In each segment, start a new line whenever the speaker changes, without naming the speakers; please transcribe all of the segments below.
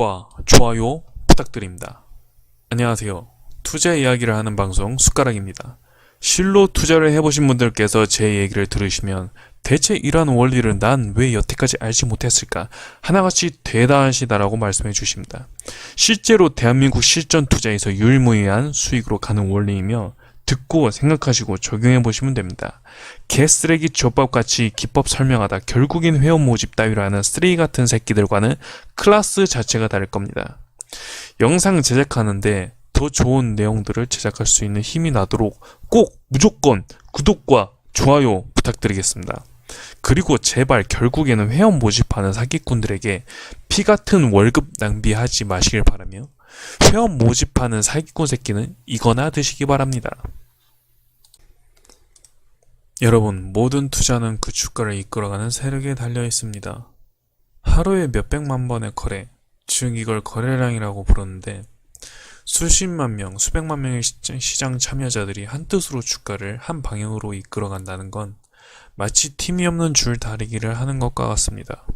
구독과 좋아요 부탁드립니다. 안녕하세요. 투자 이야기를 하는 방송 숟가락입니다. 실로 투자를 해보신 분들께서 제 얘기를 들으시면 대체 이러한 원리를 난 왜 여태까지 알지 못했을까 하나같이 대단하시다라고 말씀해 주십니다. 실제로 대한민국 실전 투자에서 유일무이한 수익으로 가는 원리이며 듣고 생각하시고 적용해 보시면 됩니다. 개쓰레기 족밥같이 기법 설명하다 결국엔 회원 모집 따위로 하는 쓰레기 같은 새끼들과는 클래스 자체가 다를 겁니다. 영상 제작하는데 더 좋은 내용들을 제작할 수 있는 힘이 나도록 꼭 무조건 구독과 좋아요 부탁드리겠습니다. 그리고 제발 결국에는 회원 모집하는 사기꾼들에게 피 같은 월급 낭비하지 마시길 바라며 회원 모집하는 사기꾼 새끼는 이거나 드시기 바랍니다. 여러분, 모든 투자는 그 주가를 이끌어가는 세력에 달려 있습니다. 하루에 몇백만 번의 거래, 즉 이걸 거래량이라고 부르는데 수십만 명, 수백만 명의 시장 참여자들이 한뜻으로 주가를 한 방향으로 이끌어간다는 건 마치 팀이 없는 줄 다리기를 하는 것과 같습니다.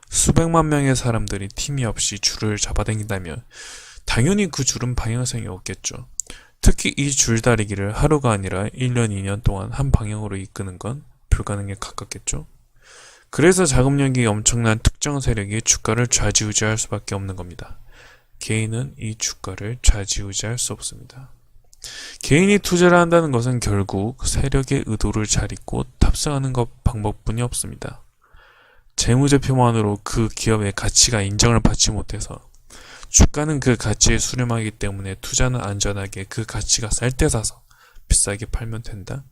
수백만 명의 사람들이 팀이 없이 줄을 잡아당긴다면 당연히 그 줄은 방향성이 없겠죠. 특히 이 줄다리기를 하루가 아니라 1년, 2년 동안 한 방향으로 이끄는 건 불가능에 가깝겠죠. 그래서 자금력이 엄청난 특정 세력이 주가를 좌지우지할 수밖에 없는 겁니다. 개인은 이 주가를 좌지우지할 수 없습니다. 개인이 투자를 한다는 것은 결국 세력의 의도를 잘 읽고 탑승하는 것 방법뿐이 없습니다. 재무제표만으로 그 기업의 가치가 인정을 받지 못해서 주가는 그 가치에 수렴하기 때문에 투자는 안전하게 그 가치가 쌀 때 사서 비싸게 팔면 된다.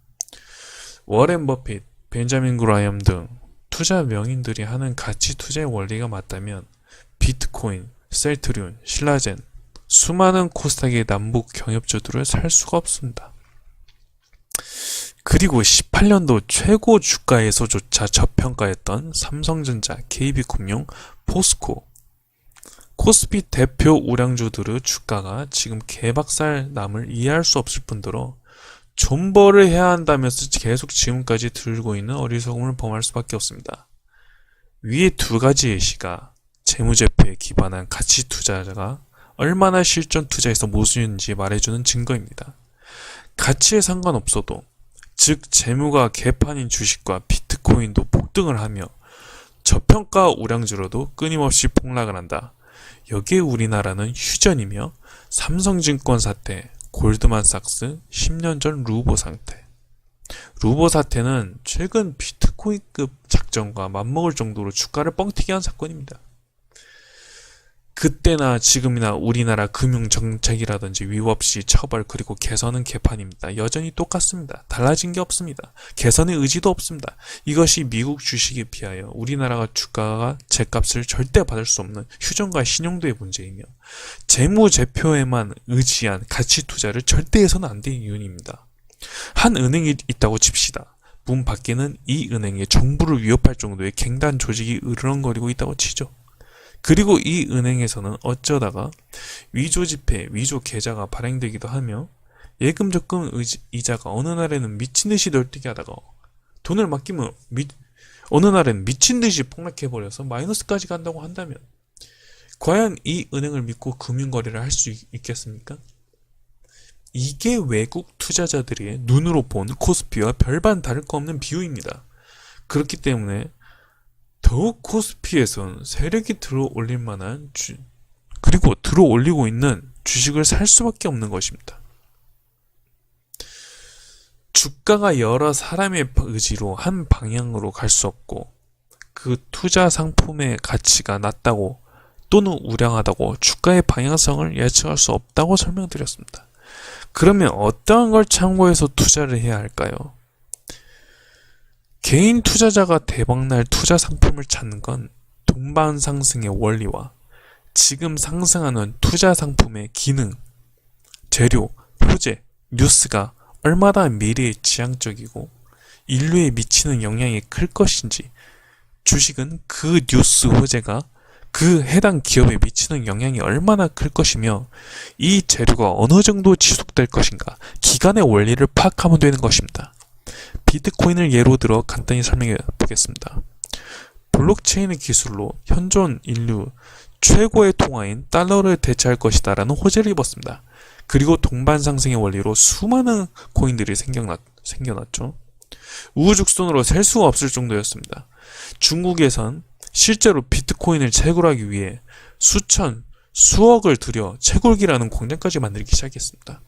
워렌 버핏, 벤자민 그라이엄 등 투자 명인들이 하는 가치 투자의 원리가 맞다면 비트코인, 셀트리온, 신라젠, 수많은 코스닥의 남북 경협주들을 살 수가 없습니다. 그리고 18년도 최고 주가에서조차 저평가였던 삼성전자, KB금융, 포스코, 코스피 대표 우량주들의 주가가 지금 개박살 남을 이해할 수 없을 뿐더러 존버를 해야 한다면서 계속 지금까지 들고 있는 어리석음을 범할 수밖에 없습니다. 위에 두 가지 예시가 재무제표에 기반한 가치 투자자가 얼마나 실전 투자에서 모순인지 말해주는 증거입니다. 가치에 상관없어도, 즉 재무가 개판인 주식과 비트코인도 폭등을 하며 저평가 우량주로도 끊임없이 폭락을 한다. 여기에 우리나라는 휴전이며 삼성증권 사태, 골드만삭스, 10년 전 루보 상태. 루보 사태는 최근 비트코인급 작전과 맞먹을 정도로 주가를 뻥튀기 한 사건입니다. 그때나 지금이나 우리나라 금융정책이라든지 위법시 처벌 그리고 개선은 개판입니다. 여전히 똑같습니다. 달라진 게 없습니다. 개선의 의지도 없습니다. 이것이 미국 주식에 비하여 우리나라가 주가가 제값을 절대 받을 수 없는 휴전과 신용도의 문제이며 재무제표에만 의지한 가치 투자를 절대 해서는 안 되는 이유입니다. 한 은행이 있다고 칩시다. 문 밖에는 이 은행의 정부를 위협할 정도의 갱단 조직이 으르렁거리고 있다고 치죠. 그리고 이 은행에서는 어쩌다가 위조 지폐, 위조 계좌가 발행되기도 하며 예금 적금 이자가 어느 날에는 미친듯이 널뛰게 하다가 돈을 맡기면 어느 날에는 미친듯이 폭락해버려서 마이너스까지 간다고 한다면 과연 이 은행을 믿고 금융거래를 할 수 있겠습니까? 이게 외국 투자자들의 눈으로 본 코스피와 별반 다를 거 없는 비유입니다. 그렇기 때문에 더욱 코스피에선 세력이 들어올릴 만한 그리고 들어올리고 있는 주식을 살 수밖에 없는 것입니다. 주가가 여러 사람의 의지로 한 방향으로 갈 수 없고 그 투자 상품의 가치가 낮다고 또는 우량하다고 주가의 방향성을 예측할 수 없다고 설명드렸습니다. 그러면 어떠한 걸 참고해서 투자를 해야 할까요? 개인 투자자가 대박날 투자 상품을 찾는 건 동반 상승의 원리와 지금 상승하는 투자 상품의 기능, 재료, 소재, 뉴스가 얼마나 미래에 지향적이고 인류에 미치는 영향이 클 것인지, 주식은 그 뉴스 소재가 그 해당 기업에 미치는 영향이 얼마나 클 것이며 이 재료가 어느 정도 지속될 것인가, 기간의 원리를 파악하면 되는 것입니다. 비트코인을 예로 들어 간단히 설명해 보겠습니다. 블록체인의 기술로 현존 인류 최고의 통화인 달러를 대체할 것이다 라는 호재를 입었습니다. 그리고 동반 상승의 원리로 수많은 코인들이 생겨났죠. 우후죽순으로 셀 수가 없을 정도였습니다. 중국에선 실제로 비트코인을 채굴하기 위해 수억을 들여 채굴기라는 공장까지 만들기 시작했습니다.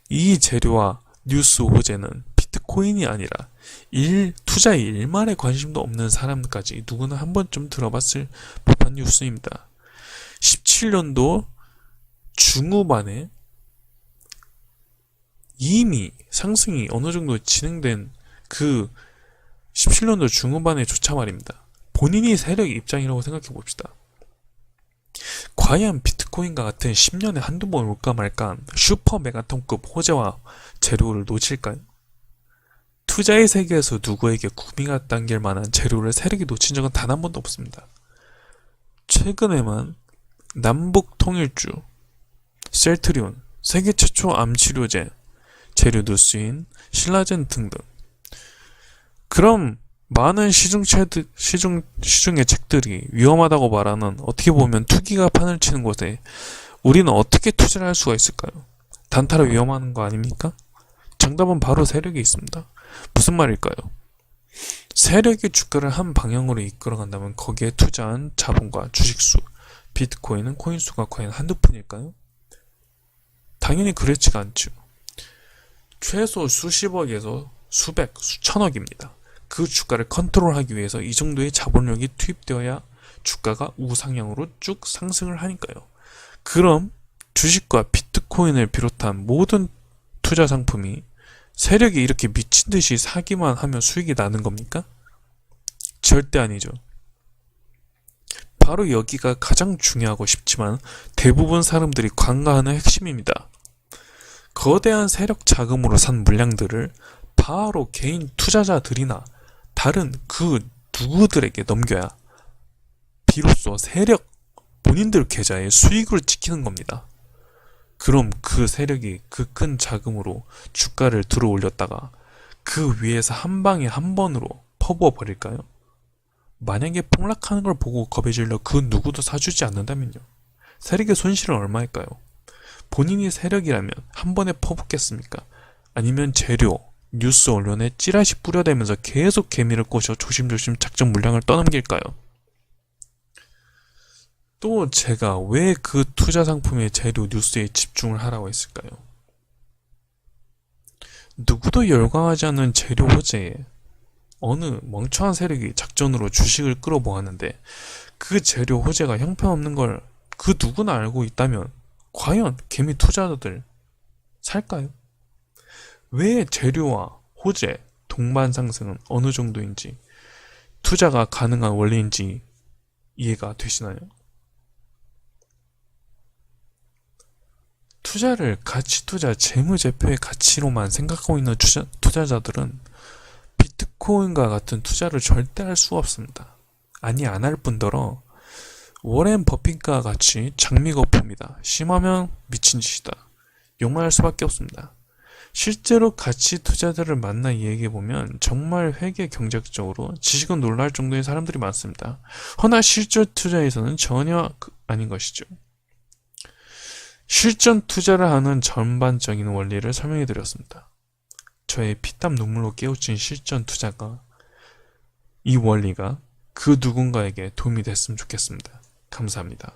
이 재료와 뉴스 호재는 비트코인이 아니라 투자의 일말에 관심도 없는 사람까지 누구나 한 번쯤 들어봤을 법한 뉴스입니다. 17년도 중후반에 이미 상승이 어느 정도 진행된 그 17년도 중후반에 조차 말입니다. 본인이 세력의 입장이라고 생각해 봅시다. 과연 비트코인과 같은 10년에 한두 번 올까 말까 슈퍼 메가톤급 호재와 재료를 놓칠까요? 투자의 세계에서 누구에게 구미가 당길 만한 재료를 세력이 놓친 적은 단 한 번도 없습니다. 최근에만 남북통일주, 셀트리온, 세계 최초 암치료제, 재료 뉴스인 신라젠 등등. 그럼 많은 시중의 책들이 위험하다고 말하는 어떻게 보면 투기가 판을 치는 곳에 우리는 어떻게 투자를 할 수가 있을까요? 단타로 위험한 거 아닙니까? 정답은 바로 세력에 있습니다. 무슨 말일까요? 세력이 주가를 한 방향으로 이끌어간다면 거기에 투자한 자본과 주식수, 비트코인은 코인수가 과연 한두 푼일까요? 당연히 그렇지가 않죠. 최소 수십억에서 수백, 수천억입니다. 그 주가를 컨트롤하기 위해서 이 정도의 자본력이 투입되어야 주가가 우상향으로 쭉 상승을 하니까요. 그럼 주식과 비트코인을 비롯한 모든 투자 상품이 세력이 이렇게 미친 듯이 사기만 하면 수익이 나는 겁니까? 절대 아니죠. 바로 여기가 가장 중요하고 쉽지만 대부분 사람들이 관가하는 핵심입니다. 거대한 세력 자금으로 산 물량들을 바로 개인 투자자들이나 다른 그 누구들에게 넘겨야 비로소 세력 본인들 계좌에 수익을 지키는 겁니다. 그럼 그 세력이 그 큰 자금으로 주가를 들어 올렸다가 그 위에서 한 방에 한 번으로 퍼부어 버릴까요? 만약에 폭락하는 걸 보고 겁에 질려 그 누구도 사주지 않는다면요. 세력의 손실은 얼마일까요? 본인이 세력이라면 한 번에 퍼붓겠습니까? 아니면 재료, 뉴스 언론에 찌라시 뿌려대면서 계속 개미를 꼬셔 조심조심 작전 물량을 떠넘길까요? 또 제가 왜 그 투자 상품의 재료 뉴스에 집중을 하라고 했을까요? 누구도 열광하지 않는 재료 호재에 어느 멍청한 세력이 작전으로 주식을 끌어모았는데 그 재료 호재가 형편없는 걸 그 누구나 알고 있다면 과연 개미 투자자들 살까요? 왜 재료와 호재, 동반 상승은 어느 정도인지 투자가 가능한 원리인지 이해가 되시나요? 투자를 가치투자, 재무제표의 가치로만 생각하고 있는 투자자들은 비트코인과 같은 투자를 절대 할 수가 없습니다. 아니 안 할 뿐더러 워렌 버핏과 같이 장미거품이다. 심하면 미친 짓이다. 욕만 할 수밖에 없습니다. 실제로 가치 투자자들을 만나 이야기해보면 정말 회계 경제적으로 지식은 놀랄 정도의 사람들이 많습니다. 허나 실전 투자에서는 전혀 아닌 것이죠. 실전 투자를 하는 전반적인 원리를 설명해 드렸습니다. 저의 피땀 눈물로 깨우친 실전 투자가 이 원리가 그 누군가에게 도움이 됐으면 좋겠습니다. 감사합니다.